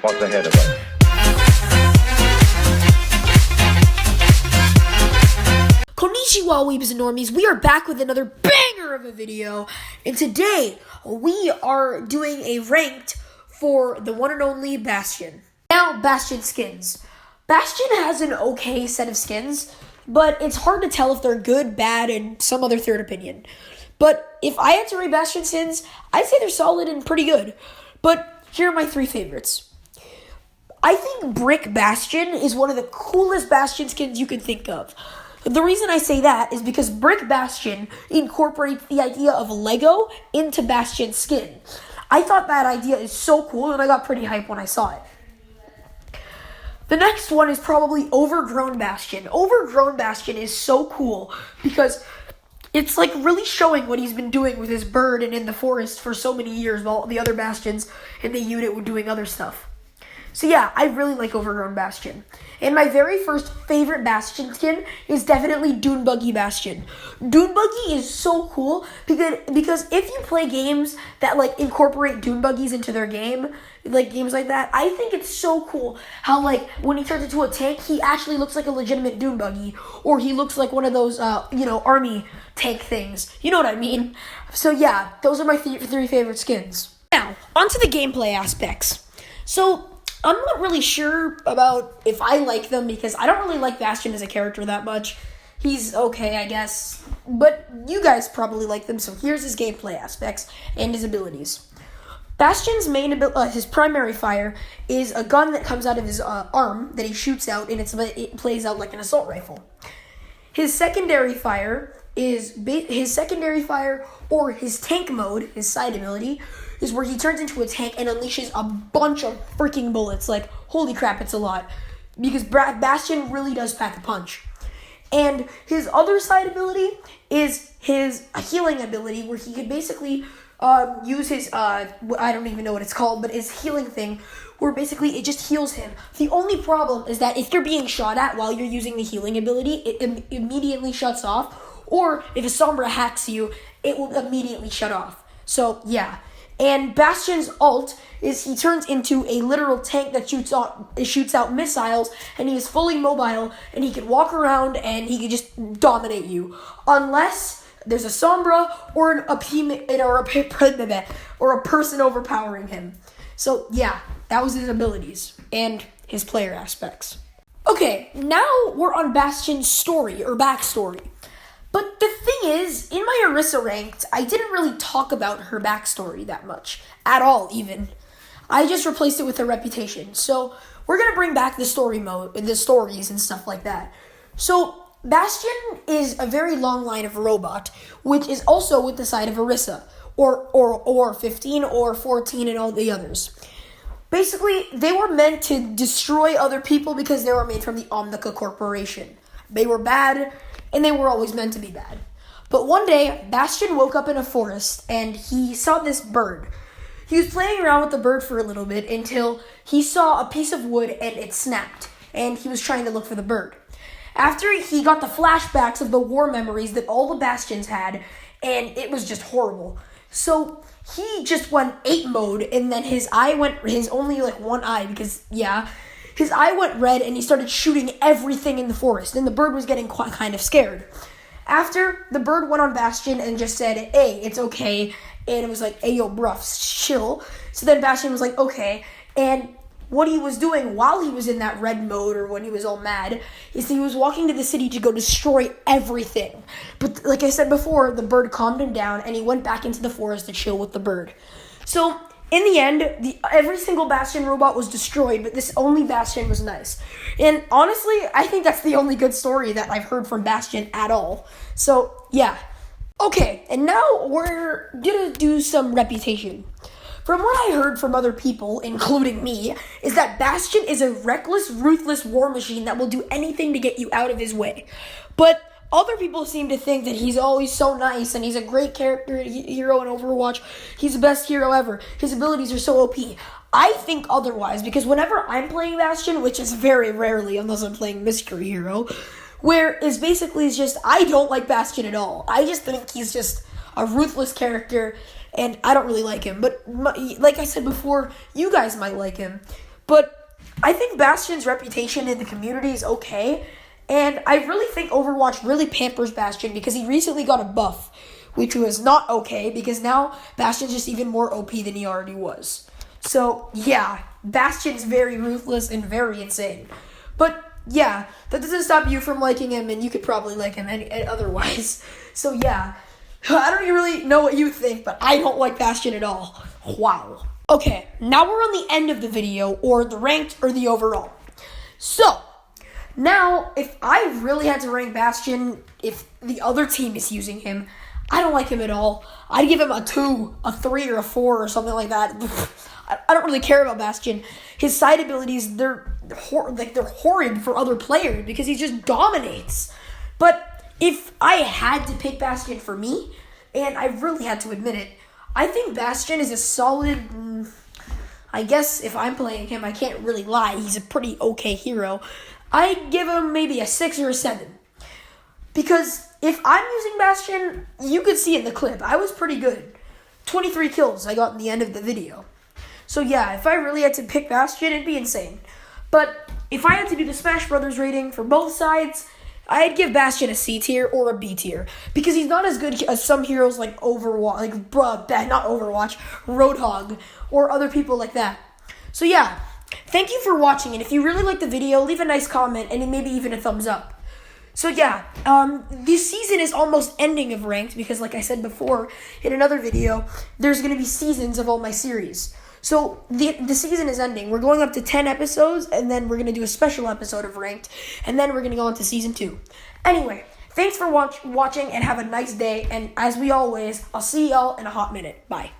what's ahead of us. Konnichiwa, weebs and normies. We are back with another banger of a video, and today we are doing a ranked for the one and only Bastion. Now, Bastion skins. Bastion has an okay set of skins, but it's hard to tell if they're good, bad, and some other third opinion. But if I had to rate Bastion skins, I'd say they're solid and pretty good. But here are my three favorites. I think Brick Bastion is one of the coolest Bastion skins you can think of. The reason I say that is because Brick Bastion incorporates the idea of Lego into Bastion's skin. I thought that idea is so cool, and I got pretty hyped when I saw it. The next one is probably Overgrown Bastion. Overgrown Bastion is so cool because it's like really showing what he's been doing with his bird and in the forest for so many years while the other Bastions in the unit were doing other stuff. So yeah, I really like Overgrown Bastion. And my very first favorite Bastion skin is definitely Dune Buggy Bastion. Dune Buggy is so cool because if you play games that like incorporate Dune Buggies into their game, like games like that, I think it's so cool how like when he turns into a tank, he actually looks like a legitimate Dune Buggy, or he looks like one of those army tank things. You know what I mean? So yeah, those are my three favorite skins. Now, onto the gameplay aspects. So I'm not really sure about if I like them because I don't really like Bastion as a character that much. He's okay, I guess. But you guys probably like them, so here's his gameplay aspects and his abilities. Bastion's his primary fire is a gun that comes out of his arm that he shoots out, and it plays out like an assault rifle. His secondary fire or his tank mode, his side ability, is where he turns into a tank and unleashes a bunch of freaking bullets. Like, holy crap, it's a lot. Because Bastion really does pack a punch. And his other side ability is his healing ability, where he could basically use his, I don't even know what it's called, but his healing thing, where basically it just heals him. The only problem is that if you're being shot at while you're using the healing ability, it immediately shuts off. Or if a Sombra hacks you, it will immediately shut off. So, yeah. And Bastion's ult is he turns into a literal tank that shoots out missiles, and he is fully mobile, and he can walk around, and he can just dominate you. Unless there's a Sombra or a person overpowering him. So, yeah, that was his abilities and his player aspects. Okay, now we're on Bastion's story or backstory. But the thing is, in my Orisa ranked, I didn't really talk about her backstory that much. At all, even. I just replaced it with her reputation. So, we're going to bring back the story mode, the stories and stuff like that. So, Bastion is a very long line of robot, which is also with the side of Orisa, or 15, or 14, and all the others. Basically, they were meant to destroy other people because they were made from the Omnica Corporation. They were bad, and they were always meant to be bad. But one day, Bastion woke up in a forest, and he saw this bird. He was playing around with the bird for a little bit until he saw a piece of wood, and it snapped, and he was trying to look for the bird. After he got the flashbacks of the war memories that all the Bastions had, and it was just horrible. So he just went ape mode, and then his only like one eye, because, yeah, his eye went red, and he started shooting everything in the forest, and the bird was getting kind of scared. After, the bird went on Bastion and just said, hey, it's okay, and it was like, hey, yo, bruh, chill. So then Bastion was like, okay, and what he was doing while he was in that red mode, or when he was all mad, is he was walking to the city to go destroy everything. But like I said before, the bird calmed him down, and he went back into the forest to chill with the bird. So, in the end, every single Bastion robot was destroyed, but this only Bastion was nice. And honestly, I think that's the only good story that I've heard from Bastion at all. So, yeah. Okay, and now we're gonna do some reputation. From what I heard from other people, including me, is that Bastion is a reckless, ruthless war machine that will do anything to get you out of his way. But other people seem to think that he's always so nice and he's a great hero in Overwatch. He's the best hero ever. His abilities are so OP. I think otherwise, because whenever I'm playing Bastion, which is very rarely unless I'm playing Mystery Hero, where it's basically just, I don't like Bastion at all. I just think he's just a ruthless character, and I don't really like him. But like I said before, you guys might like him. But I think Bastion's reputation in the community is okay. And I really think Overwatch really pampers Bastion because he recently got a buff, which was not okay because now Bastion's just even more OP than he already was. So, yeah, Bastion's very ruthless and very insane. But, yeah, that doesn't stop you from liking him, and you could probably like him otherwise. So, yeah, I don't really know what you think, but I don't like Bastion at all. Wow. Okay, now we're on the end of the video, or the ranked or the overall. So, now, if I really had to rank Bastion, if the other team is using him, I don't like him at all. I'd give him a 2, a 3, or a 4, or something like that. I don't really care about Bastion. His side abilities, they're horrid for other players because he just dominates. But if I had to pick Bastion for me, and I really had to admit it, I think Bastion is a solid... I guess if I'm playing him, I can't really lie. He's a pretty okay hero. I'd give him maybe a 6 or a 7. Because if I'm using Bastion, you could see in the clip, I was pretty good. 23 kills I got in the end of the video. So yeah, if I really had to pick Bastion, it'd be insane. But if I had to do the Smash Brothers rating for both sides, I'd give Bastion a C tier or a B tier. Because he's not as good as some heroes like Overwatch, not Overwatch, Roadhog, or other people like that. So yeah. Thank you for watching, and if you really liked the video, leave a nice comment and maybe even a thumbs up. So yeah, this season is almost ending of Ranked because like I said before in another video, there's going to be seasons of all my series. So the season is ending. We're going up to 10 episodes, and then we're going to do a special episode of Ranked, and then we're going to go into season 2. Anyway, thanks for watching, and have a nice day, and as we always, I'll see y'all in a hot minute. Bye.